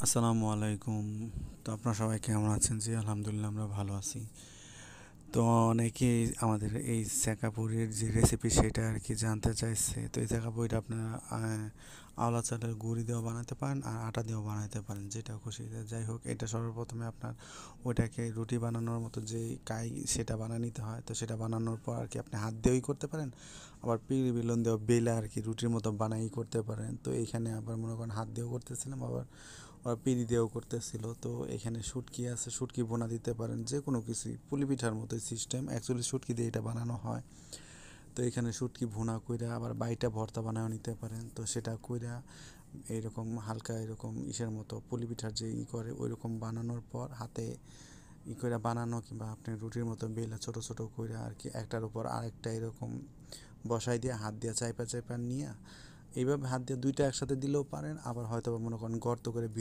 আসসালামু আলাইকুম। তো আপনারা সবাই কেমন আছেন? জি, আলহামদুলিল্লাহ আমরা ভালো আছি। তো অনেকেই আমাদের এই সেকা পুরির যে রেসিপি সেটা আর কি জানতে চাইছে। তো এই সেকা পুরিটা আপনারা আওলা চালের গুঁড়ি দিয়েও বানাতে পারেন আর আটা দিয়েও বানাতে পারেন, যেটা খুশি। যাই হোক, এটা সর্বপ্রথমে আপনার ওইটাকে রুটি বানানোর মতো যে কাই সেটা বানিয়ে নিতে হয়। তো সেটা বানানোর পর আর কি আপনি হাত দিয়েই করতে পারেন, আবার পিড়ি বেলুন দিয়েও বেলে আর কি রুটির মতো বানাই করতে পারেন। তো এইখানে আবার মনে করেন হাত দিয়েও করতেছিলাম, আবার ওরা পিঁড়ি দিয়েও করতেছিল। তো এখানে শুটকি আছে, শুটকি বোনা দিতে পারেন, যে কোনো কিছুই পুলি পিঠার মতোই সিস্টেম, অ্যাকচুয়ালি শুটকি দিয়ে এটা বানানো হয়। তো এখানে শুটকি ভুনা কইরা আবার বাইটা ভর্তা বানায়ও নিতে পারেন। তো সেটা কইরা এইরকম হালকা এরকম ইসের মতো পুলি পিঠার যে করে ওই রকম বানানোর পর হাতে কইরা বানানো, কিংবা আপনি রুটির মতো বেলা ছোটো ছোটো কইরা আর কি একটার উপর আরেকটা এরকম বসাই দিয়ে হাত দিয়ে চাইপা চাইপা নিয়ে এইভাবে হাত দিয়ে দুইটা একসাথে দিলেও পারেন, আবার হয়তো মনে করেন গর্ত করে